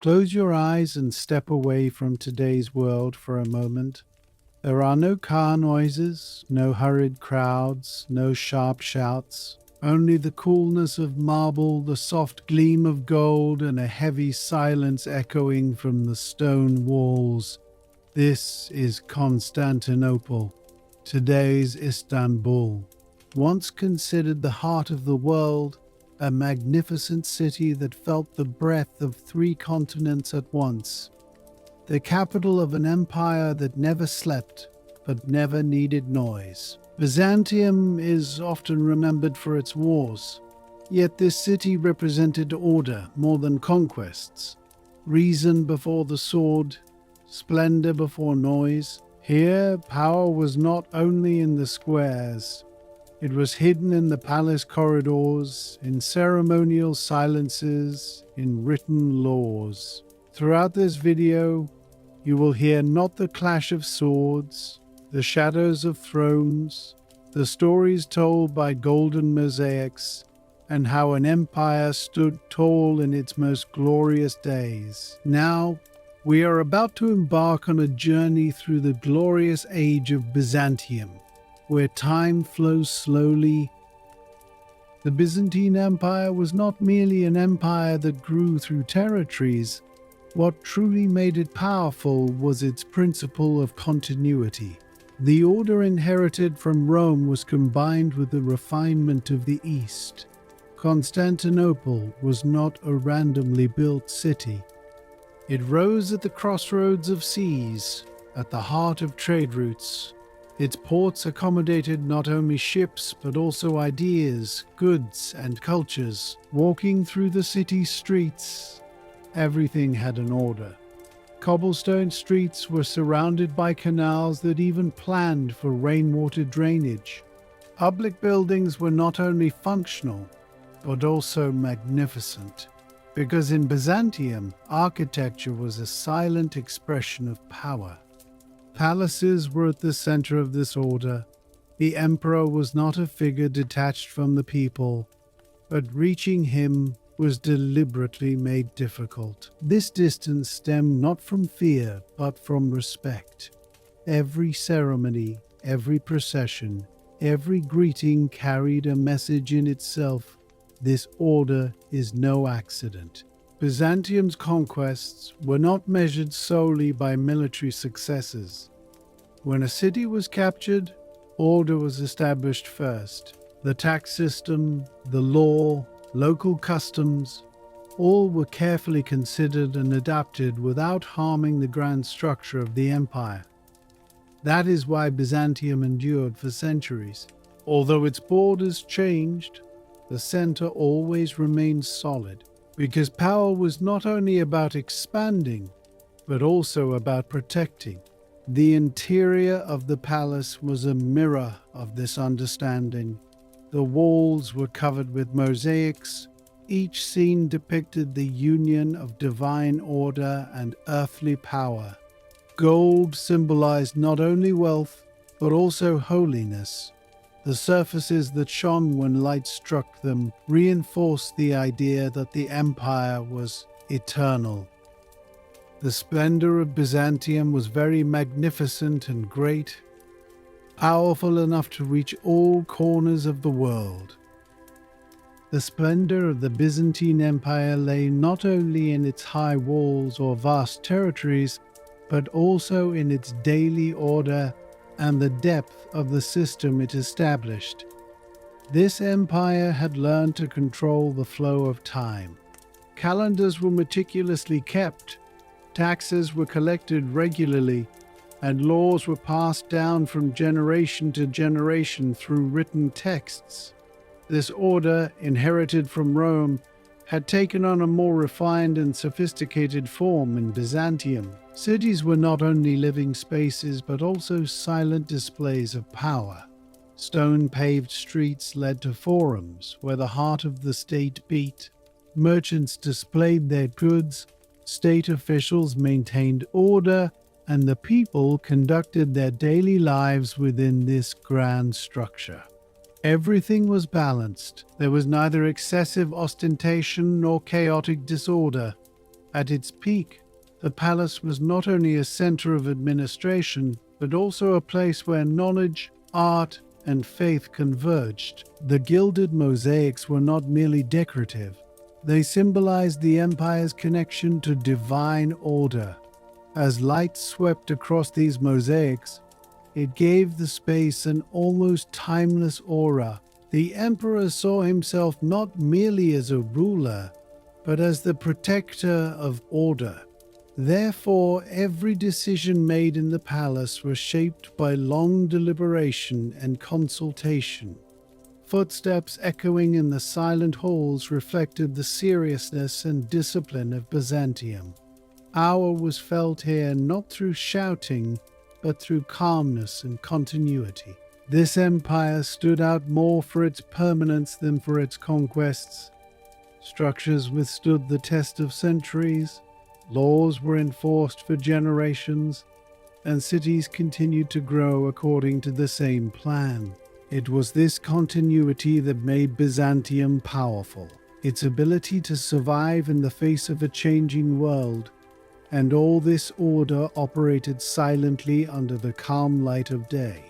Close your eyes and step away from today's world for a moment. There are no car noises, no hurried crowds, no sharp shouts. Only the coolness of marble, the soft gleam of gold, and a heavy silence echoing from the stone walls. This is Constantinople, today's Istanbul. Once considered the heart of the world, a magnificent city that felt the breath of three continents at once. The capital of an empire that never slept, but never needed noise. Byzantium is often remembered for its wars, yet this city represented order more than conquests. Reason before the sword, splendor before noise. Here, power was not only in the squares, it was hidden in the palace corridors, in ceremonial silences, in written laws. Throughout this video, you will hear not the clash of swords, the shadows of thrones, the stories told by golden mosaics, and how an empire stood tall in its most glorious days. Now, we are about to embark on a journey through the glorious age of Byzantium, where time flows slowly. The Byzantine Empire was not merely an empire that grew through territories. What truly made it powerful was its principle of continuity. The order inherited from Rome was combined with the refinement of the East. Constantinople was not a randomly built city. It rose at the crossroads of seas, at the heart of trade routes. Its ports accommodated not only ships but also ideas, goods, and cultures. Walking through the city's streets, everything had an order. Cobblestone streets were surrounded by canals that even planned for rainwater drainage. Public buildings were not only functional, but also magnificent, because in Byzantium, architecture was a silent expression of power. Palaces were at the center of this order. The emperor was not a figure detached from the people, but reaching him was deliberately made difficult. This distance stemmed not from fear, but from respect. Every ceremony, every procession, every greeting carried a message in itself. This order is no accident. Byzantium's conquests were not measured solely by military successes. When a city was captured, order was established first. The tax system, the law, local customs, all were carefully considered and adapted without harming the grand structure of the empire. That is why Byzantium endured for centuries. Although its borders changed, the center always remained solid, because power was not only about expanding, but also about protecting. The interior of the palace was a mirror of this understanding. The walls were covered with mosaics. Each scene depicted the union of divine order and earthly power. Gold symbolized not only wealth, but also holiness. The surfaces that shone when light struck them reinforced the idea that the empire was eternal. The splendor of Byzantium was very magnificent and great, powerful enough to reach all corners of the world. The splendor of the Byzantine Empire lay not only in its high walls or vast territories, but also in its daily order and the depth of the system it established. This empire had learned to control the flow of time. Calendars were meticulously kept, taxes were collected regularly, and laws were passed down from generation to generation through written texts. This order, inherited from Rome, had taken on a more refined and sophisticated form in Byzantium. Cities were not only living spaces, but also silent displays of power. Stone-paved streets led to forums where the heart of the state beat. Merchants displayed their goods, state officials maintained order, and the people conducted their daily lives within this grand structure. Everything was balanced. There was neither excessive ostentation nor chaotic disorder. At its peak, the palace was not only a center of administration, but also a place where knowledge, art, and faith converged. The gilded mosaics were not merely decorative. They symbolized the empire's connection to divine order. As light swept across these mosaics, it gave the space an almost timeless aura. The emperor saw himself not merely as a ruler, but as the protector of order. Therefore, every decision made in the palace was shaped by long deliberation and consultation. Footsteps echoing in the silent halls reflected the seriousness and discipline of Byzantium. Power was felt here not through shouting, but through calmness and continuity. This empire stood out more for its permanence than for its conquests. Structures withstood the test of centuries, laws were enforced for generations, and cities continued to grow according to the same plan. It was this continuity that made Byzantium powerful, its ability to survive in the face of a changing world, and all this order operated silently under the calm light of day.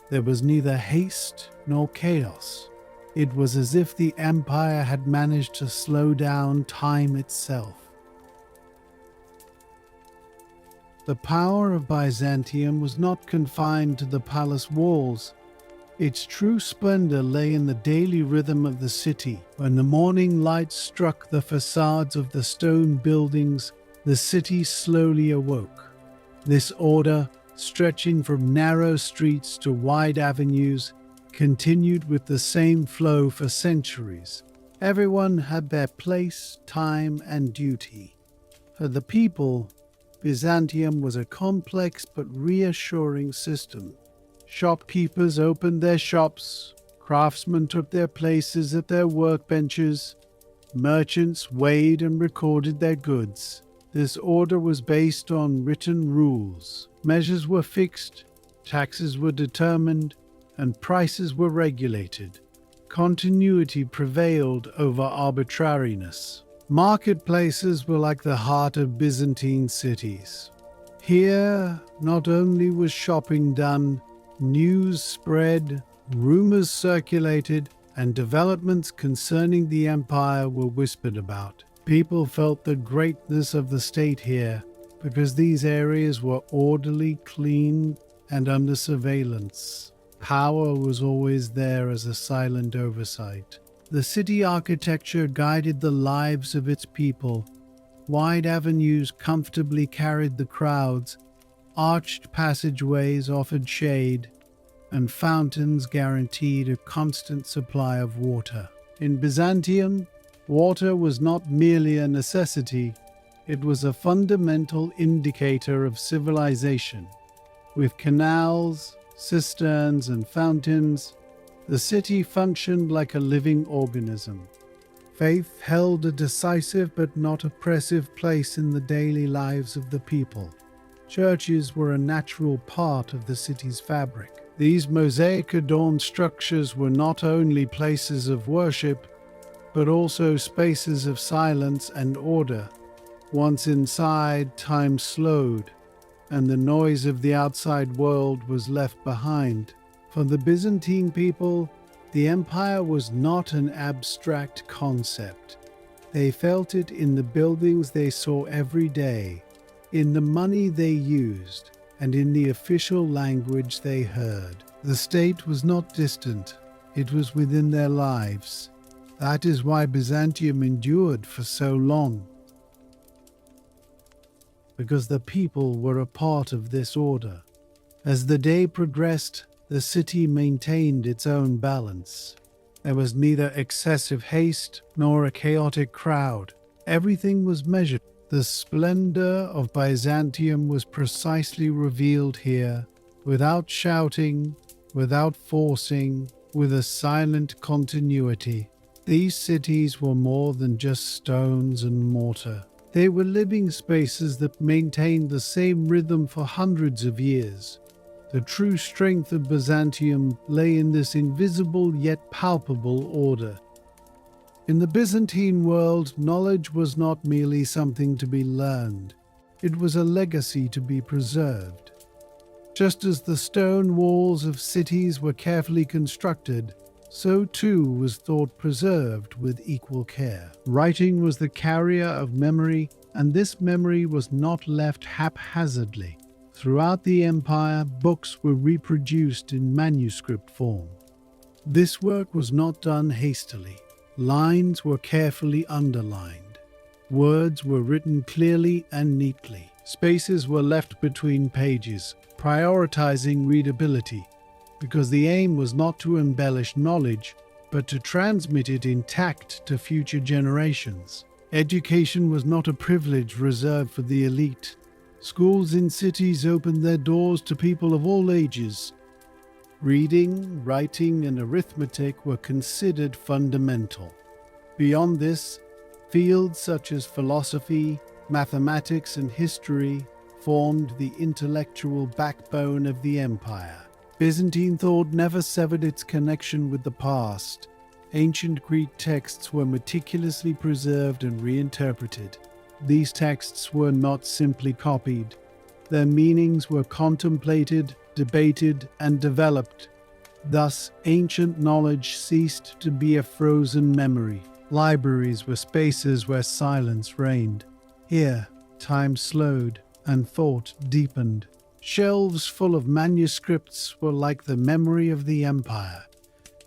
There was neither haste nor chaos. It was as if the empire had managed to slow down time itself. The power of Byzantium was not confined to the palace walls. Its true splendor lay in the daily rhythm of the city. When the morning light struck the facades of the stone buildings, the city slowly awoke. This order, stretching from narrow streets to wide avenues, continued with the same flow for centuries. Everyone had their place, time, and duty. For the people, Byzantium was a complex but reassuring system. Shopkeepers opened their shops, craftsmen took their places at their workbenches, merchants weighed and recorded their goods. This order was based on written rules. Measures were fixed, taxes were determined, and prices were regulated. Continuity prevailed over arbitrariness. Marketplaces were like the heart of Byzantine cities. Here, not only was shopping done, news spread, rumors circulated, and developments concerning the empire were whispered about. People felt the greatness of the state here because these areas were orderly, clean, and under surveillance. Power was always there as a silent oversight. The city architecture guided the lives of its people. Wide avenues comfortably carried the crowds, arched passageways offered shade, and fountains guaranteed a constant supply of water. In Byzantium, water was not merely a necessity, it was a fundamental indicator of civilization. With canals, cisterns, and fountains, the city functioned like a living organism. Faith held a decisive but not oppressive place in the daily lives of the people. Churches were a natural part of the city's fabric. These mosaic-adorned structures were not only places of worship, but also spaces of silence and order. Once inside, time slowed, and the noise of the outside world was left behind. For the Byzantine people, the empire was not an abstract concept. They felt it in the buildings they saw every day, in the money they used, and in the official language they heard. The state was not distant, it was within their lives. That is why Byzantium endured for so long. Because the people were a part of this order. As the day progressed, the city maintained its own balance. There was neither excessive haste nor a chaotic crowd. Everything was measured. The splendor of Byzantium was precisely revealed here, without shouting, without forcing, with a silent continuity. These cities were more than just stones and mortar. They were living spaces that maintained the same rhythm for hundreds of years. The true strength of Byzantium lay in this invisible yet palpable order. In the Byzantine world, knowledge was not merely something to be learned. It was a legacy to be preserved. Just as the stone walls of cities were carefully constructed, so too was thought preserved with equal care. Writing was the carrier of memory, and this memory was not left haphazardly. Throughout the empire, books were reproduced in manuscript form. This work was not done hastily. Lines were carefully underlined. Words were written clearly and neatly. Spaces were left between pages, prioritizing readability, because the aim was not to embellish knowledge, but to transmit it intact to future generations. Education was not a privilege reserved for the elite. Schools in cities opened their doors to people of all ages. Reading, writing, and arithmetic were considered fundamental. Beyond this, fields such as philosophy, mathematics, and history formed the intellectual backbone of the empire. Byzantine thought never severed its connection with the past. Ancient Greek texts were meticulously preserved and reinterpreted. These texts were not simply copied. Their meanings were contemplated, debated, and developed. Thus, ancient knowledge ceased to be a frozen memory. Libraries were spaces where silence reigned. Here, time slowed and thought deepened. Shelves full of manuscripts were like the memory of the empire.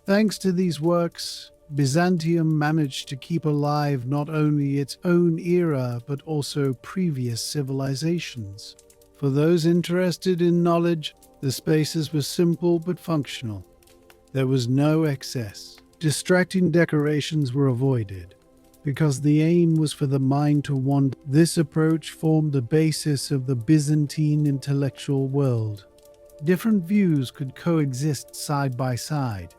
Thanks to these works, Byzantium managed to keep alive not only its own era but also previous civilizations. For those interested in knowledge, the spaces were simple but functional. There was no excess. Distracting decorations were avoided, because the aim was for the mind to wander. This approach formed the basis of the Byzantine intellectual world. Different views could coexist side by side.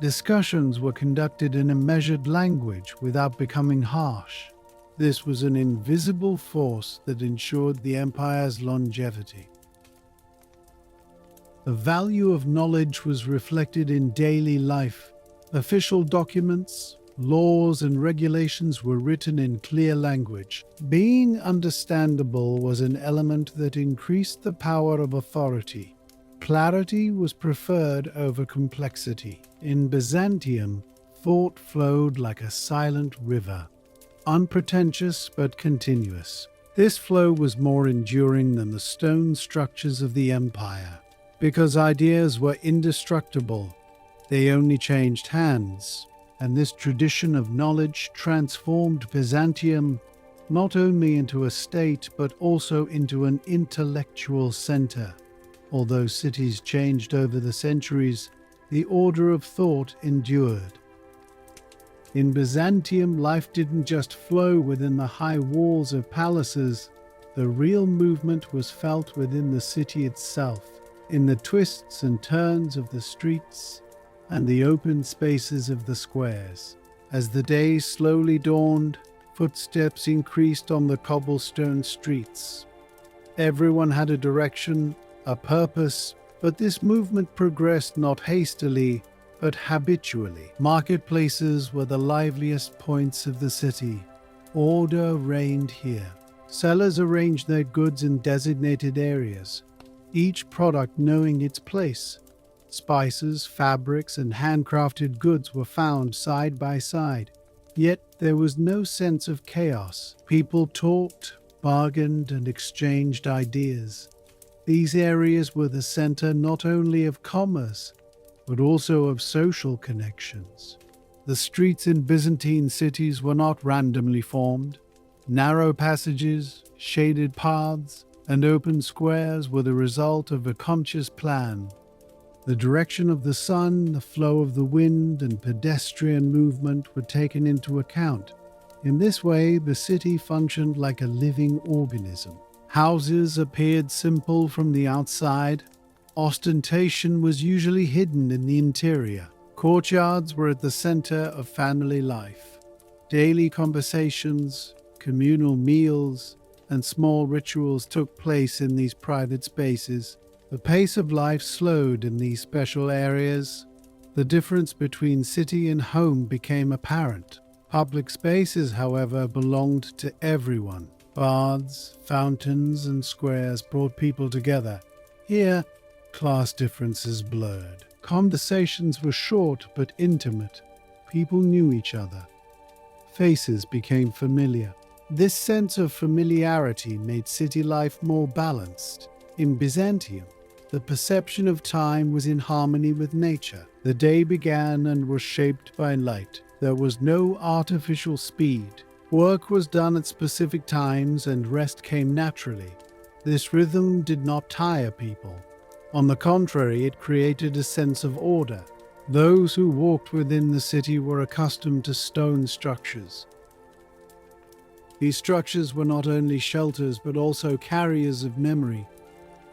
Discussions were conducted in a measured language without becoming harsh. This was an invisible force that ensured the empire's longevity. The value of knowledge was reflected in daily life. Official documents, laws, and regulations were written in clear language. Being understandable was an element that increased the power of authority. Clarity was preferred over complexity. In Byzantium, thought flowed like a silent river, unpretentious but continuous. This flow was more enduring than the stone structures of the empire. Because ideas were indestructible, they only changed hands, and this tradition of knowledge transformed Byzantium not only into a state but also into an intellectual center. Although cities changed over the centuries, the order of thought endured. In Byzantium, life didn't just flow within the high walls of palaces. The real movement was felt within the city itself, in the twists and turns of the streets and the open spaces of the squares. As the day slowly dawned, footsteps increased on the cobblestone streets. Everyone had a direction, a purpose, but this movement progressed not hastily, but habitually. Marketplaces were the liveliest points of the city. Order reigned here. Sellers arranged their goods in designated areas, each product knowing its place. Spices, fabrics, and handcrafted goods were found side by side. Yet there was no sense of chaos. People talked, bargained, and exchanged ideas. These areas were the center not only of commerce, but also of social connections. The streets in Byzantine cities were not randomly formed. Narrow passages, shaded paths, and open squares were the result of a conscious plan. The direction of the sun, the flow of the wind, and pedestrian movement were taken into account. In this way, the city functioned like a living organism. Houses appeared simple from the outside. Ostentation was usually hidden in the interior. Courtyards were at the center of family life. Daily conversations, communal meals, and small rituals took place in these private spaces. The pace of life slowed in these special areas. The difference between city and home became apparent. Public spaces, however, belonged to everyone. Baths, fountains, and squares brought people together. Here, class differences blurred. Conversations were short but intimate. People knew each other. Faces became familiar. This sense of familiarity made city life more balanced. In Byzantium, the perception of time was in harmony with nature. The day began and was shaped by light. There was no artificial speed. Work was done at specific times and rest came naturally. This rhythm did not tire people. On the contrary, it created a sense of order. Those who walked within the city were accustomed to stone structures. These structures were not only shelters but also carriers of memory.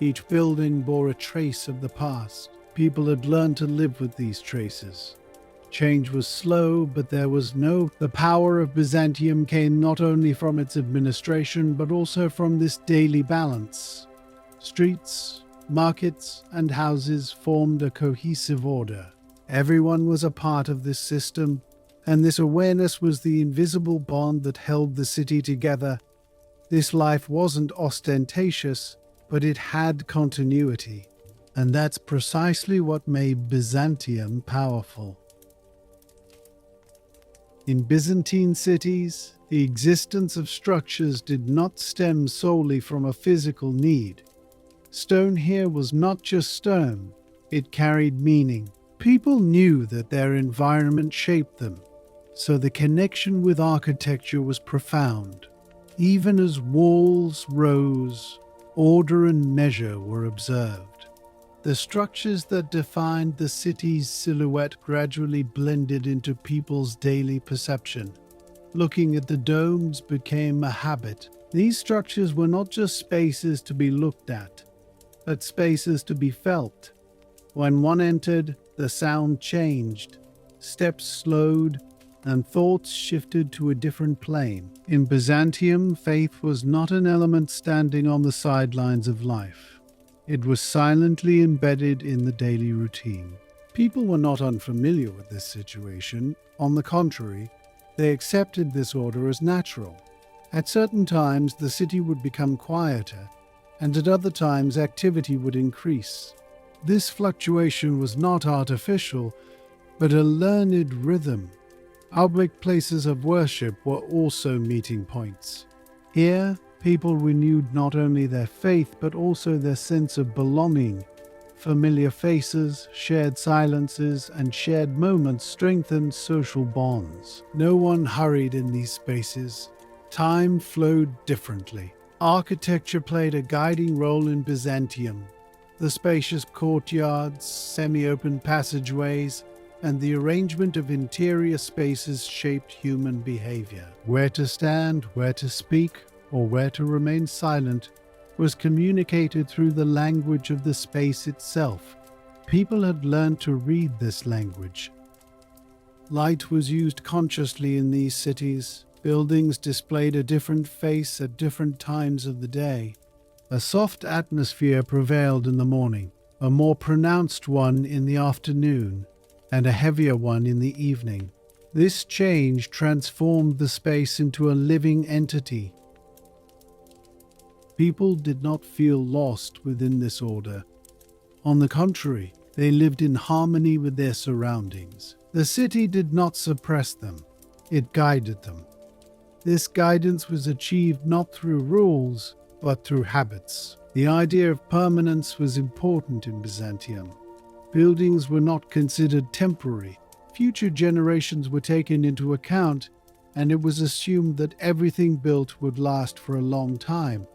Each building bore a trace of the past. People had learned to live with these traces. Change was slow, but the power of Byzantium came not only from its administration but also from this daily balance. Streets, markets, and houses formed a cohesive order. Everyone was a part of this system, and this awareness was the invisible bond that held the city together. This life wasn't ostentatious, but it had continuity. And that's precisely what made Byzantium powerful. In Byzantine cities, the existence of structures did not stem solely from a physical need. Stone here was not just stone, it carried meaning. People knew that their environment shaped them, so the connection with architecture was profound. Even as walls rose, order and measure were observed. The structures that defined the city's silhouette gradually blended into people's daily perception. Looking at the domes became a habit. These structures were not just spaces to be looked at, but spaces to be felt. When one entered, the sound changed, steps slowed, and thoughts shifted to a different plane. In Byzantium, faith was not an element standing on the sidelines of life. It was silently embedded in the daily routine. People were not unfamiliar with this situation. On the contrary, they accepted this order as natural. At certain times, the city would become quieter, and at other times, activity would increase. This fluctuation was not artificial, but a learned rhythm. Public places of worship were also meeting points. Here, people renewed not only their faith, but also their sense of belonging. Familiar faces, shared silences, and shared moments strengthened social bonds. No one hurried in these spaces. Time flowed differently. Architecture played a guiding role in Byzantium. The spacious courtyards, semi-open passageways, and the arrangement of interior spaces shaped human behavior. Where to stand, where to speak, or where to remain silent was communicated through the language of the space itself. People had learned to read this language. Light was used consciously in these cities. Buildings displayed a different face at different times of the day. A soft atmosphere prevailed in the morning, a more pronounced one in the afternoon, and a heavier one in the evening. This change transformed the space into a living entity. People did not feel lost within this order. On the contrary, they lived in harmony with their surroundings. The city did not suppress them, it guided them. This guidance was achieved not through rules, but through habits. The idea of permanence was important in Byzantium. Buildings were not considered temporary. Future generations were taken into account, and it was assumed that everything built would last for a long time.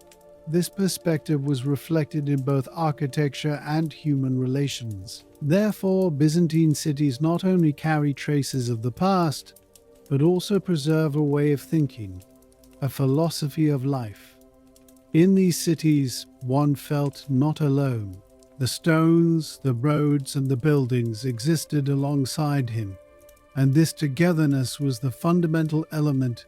This perspective was reflected in both architecture and human relations. Therefore, Byzantine cities not only carry traces of the past, but also preserve a way of thinking, a philosophy of life. In these cities, one felt not alone. The stones, the roads, and the buildings existed alongside him, and this togetherness was the fundamental element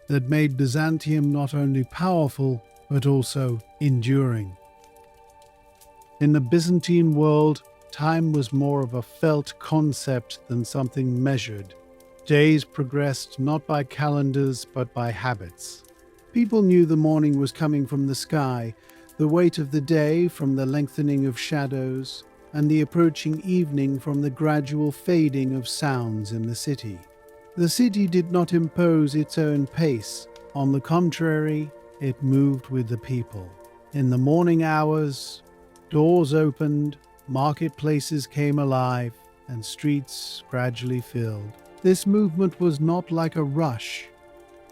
that made Byzantium not only powerful, but also enduring. In the Byzantine world, time was more of a felt concept than something measured. Days progressed not by calendars but by habits. People knew the morning was coming from the sky, the weight of the day from the lengthening of shadows, and the approaching evening from the gradual fading of sounds in the city. The city did not impose its own pace. On the contrary, it moved with the people. In the morning hours, doors opened, marketplaces came alive, and streets gradually filled. This movement was not like a rush.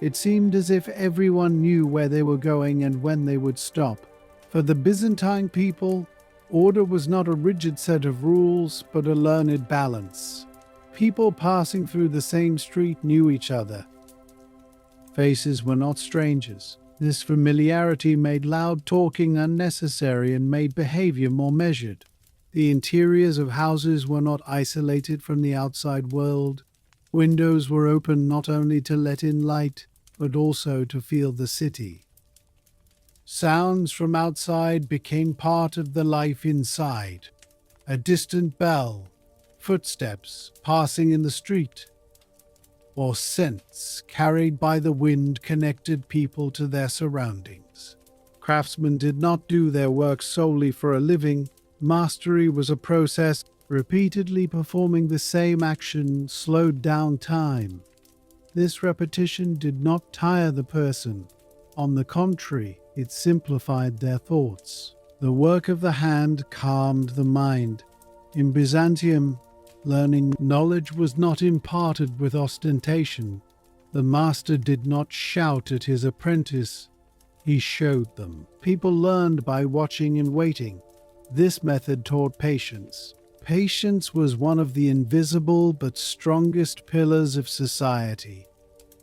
It seemed as if everyone knew where they were going and when they would stop. For the Byzantine people, order was not a rigid set of rules, but a learned balance. People passing through the same street knew each other. Faces were not strangers. This familiarity made loud talking unnecessary and made behavior more measured. The interiors of houses were not isolated from the outside world. Windows were opened not only to let in light, but also to feel the city. Sounds from outside became part of the life inside. A distant bell, footsteps passing in the street, or scents carried by the wind connected people to their surroundings. Craftsmen did not do their work solely for a living. Mastery was a process. Repeatedly performing the same action slowed down time. This repetition did not tire the person. On the contrary, it simplified their thoughts. The work of the hand calmed the mind. In Byzantium, learning knowledge was not imparted with ostentation. The master did not shout at his apprentice. He showed them. People learned by watching and waiting. This method taught patience. Patience was one of the invisible but strongest pillars of society.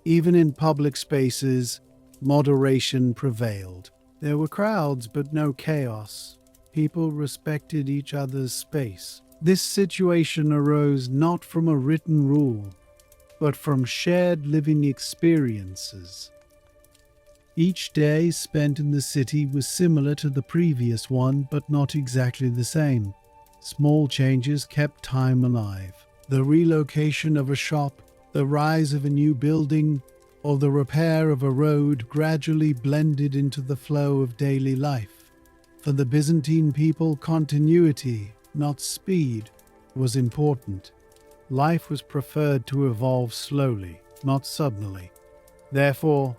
Even in public spaces, moderation prevailed. There were crowds but no chaos. People respected each other's space. This situation arose not from a written rule, but from shared living experiences. Each day spent in the city was similar to the previous one, but not exactly the same. Small changes kept time alive. The relocation of a shop, the rise of a new building, or the repair of a road gradually blended into the flow of daily life. For the Byzantine people, continuity, not speed, was important. Life was preferred to evolve slowly, not suddenly. Therefore,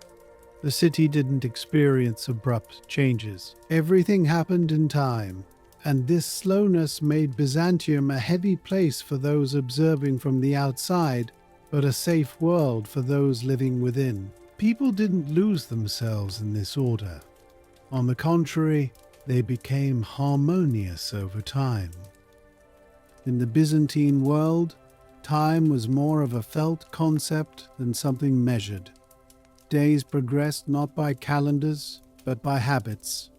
the city didn't experience abrupt changes. Everything happened in time, and this slowness made Byzantium a heavy place for those observing from the outside, but a safe world for those living within. People didn't lose themselves in this order. On the contrary, they became harmonious over time. In the Byzantine world, time was more of a felt concept than something measured. Days progressed not by calendars, but by habits.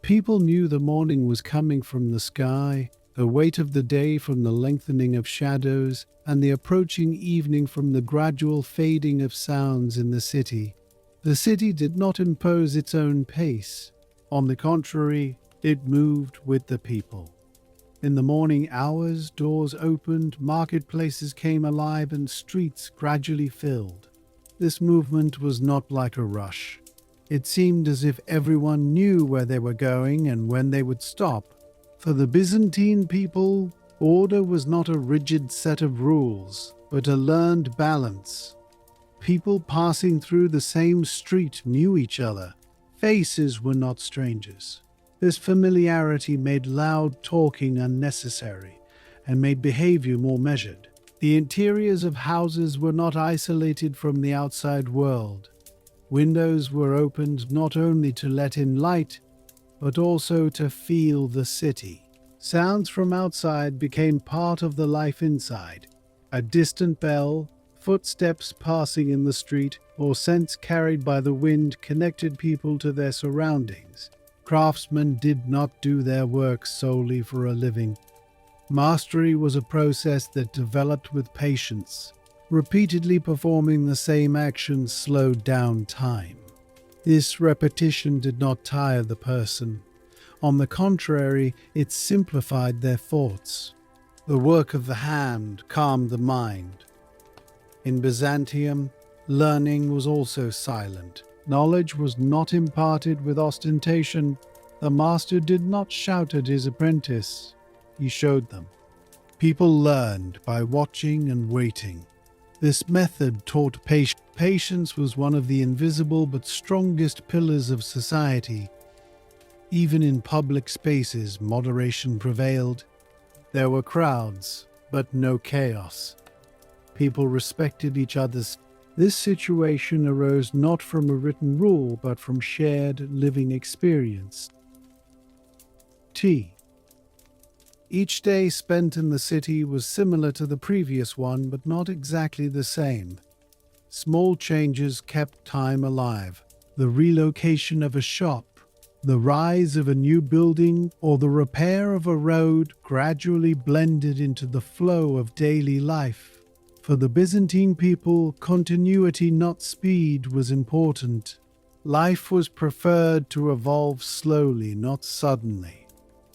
People knew the morning was coming from the sky, the weight of the day from the lengthening of shadows, and the approaching evening from the gradual fading of sounds in the city. The city did not impose its own pace. On the contrary, it moved with the people. In the morning hours, doors opened, marketplaces came alive, and streets gradually filled. This movement was not like a rush. It seemed as if everyone knew where they were going and when they would stop. For the Byzantine people, order was not a rigid set of rules, but a learned balance. People passing through the same street knew each other. Faces were not strangers. This familiarity made loud talking unnecessary and made behavior more measured. The interiors of houses were not isolated from the outside world. Windows were opened not only to let in light, but also to feel the city. Sounds from outside became part of the life inside. A distant bell, footsteps passing in the street, or scents carried by the wind connected people to their surroundings. Craftsmen did not do their work solely for a living. Mastery was a process that developed with patience. Repeatedly performing the same action slowed down time. This repetition did not tire the person. On the contrary, it simplified their thoughts. The work of the hand calmed the mind. In Byzantium, learning was also silent. Knowledge was not imparted with ostentation. The master did not shout at his apprentice. He showed them. People learned by watching and waiting. This method taught patience. Patience was one of the invisible but strongest pillars of society. Even in public spaces, moderation prevailed. There were crowds, but no chaos. People respected each other's. This situation arose not from a written rule, but from shared living experience. T. Each day spent in the city was similar to the previous one, but not exactly the same. Small changes kept time alive. The relocation of a shop, the rise of a new building, or the repair of a road gradually blended into the flow of daily life. For the Byzantine people, continuity, not speed, was important. Life was preferred to evolve slowly, not suddenly.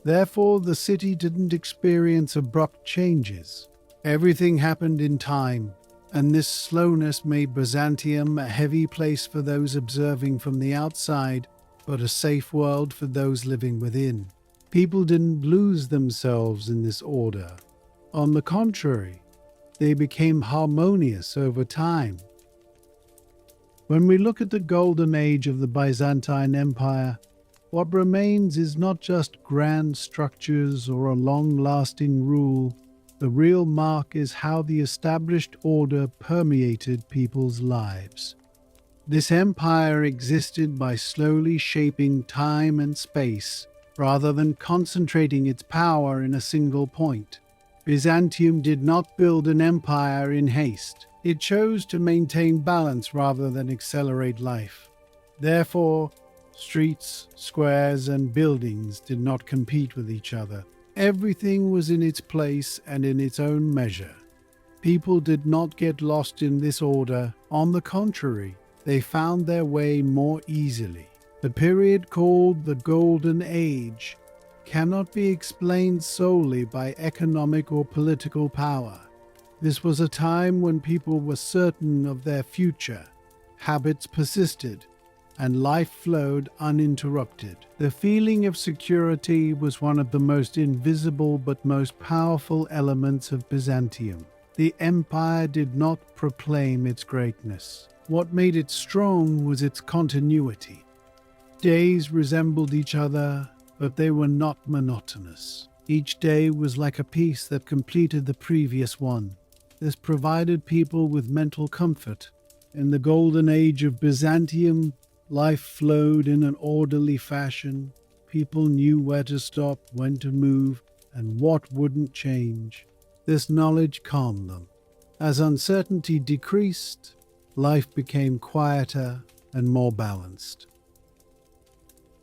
Therefore, the city didn't experience abrupt changes. Everything happened in time, and this slowness made Byzantium a heavy place for those observing from the outside, but a safe world for those living within. People didn't lose themselves in this order. On the contrary, they became harmonious over time. When we look at the golden age of the Byzantine Empire, what remains is not just grand structures or a long-lasting rule. The real mark is how the established order permeated people's lives. This empire existed by slowly shaping time and space, rather than concentrating its power in a single point. Byzantium did not build an empire in haste. It chose to maintain balance rather than accelerate life. Therefore, streets, squares, and buildings did not compete with each other. Everything was in its place and in its own measure. People did not get lost in this order. On the contrary, they found their way more easily. The period called the Golden Age cannot be explained solely by economic or political power. This was a time when people were certain of their future, habits persisted, and life flowed uninterrupted. The feeling of security was one of the most invisible but most powerful elements of Byzantium. The empire did not proclaim its greatness. What made it strong was its continuity. Days resembled each other, but they were not monotonous. Each day was like a piece that completed the previous one. This provided people with mental comfort. In the golden age of Byzantium, life flowed in an orderly fashion. People knew where to stop, when to move, and what wouldn't change. This knowledge calmed them. As uncertainty decreased, life became quieter and more balanced.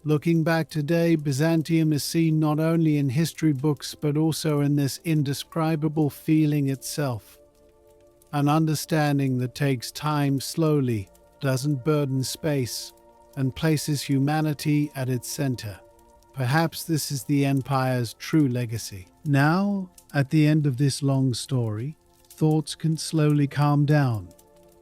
Looking back today, Byzantium is seen not only in history books but also in this indescribable feeling itself. An understanding that takes time slowly, doesn't burden space, and places humanity at its center. Perhaps this is the empire's true legacy. Now, at the end of this long story, thoughts can slowly calm down.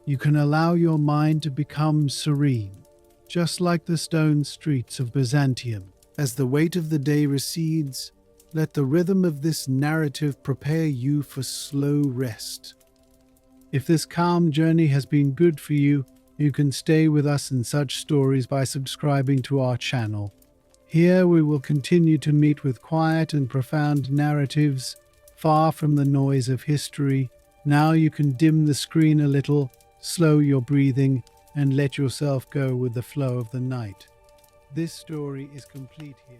You can allow your mind to become serene, just like the stone streets of Byzantium. As the weight of the day recedes, let the rhythm of this narrative prepare you for slow rest. If this calm journey has been good for you, you can stay with us in such stories by subscribing to our channel. Here we will continue to meet with quiet and profound narratives, far from the noise of history. Now you can dim the screen a little, slow your breathing, and let yourself go with the flow of the night. This story is complete here.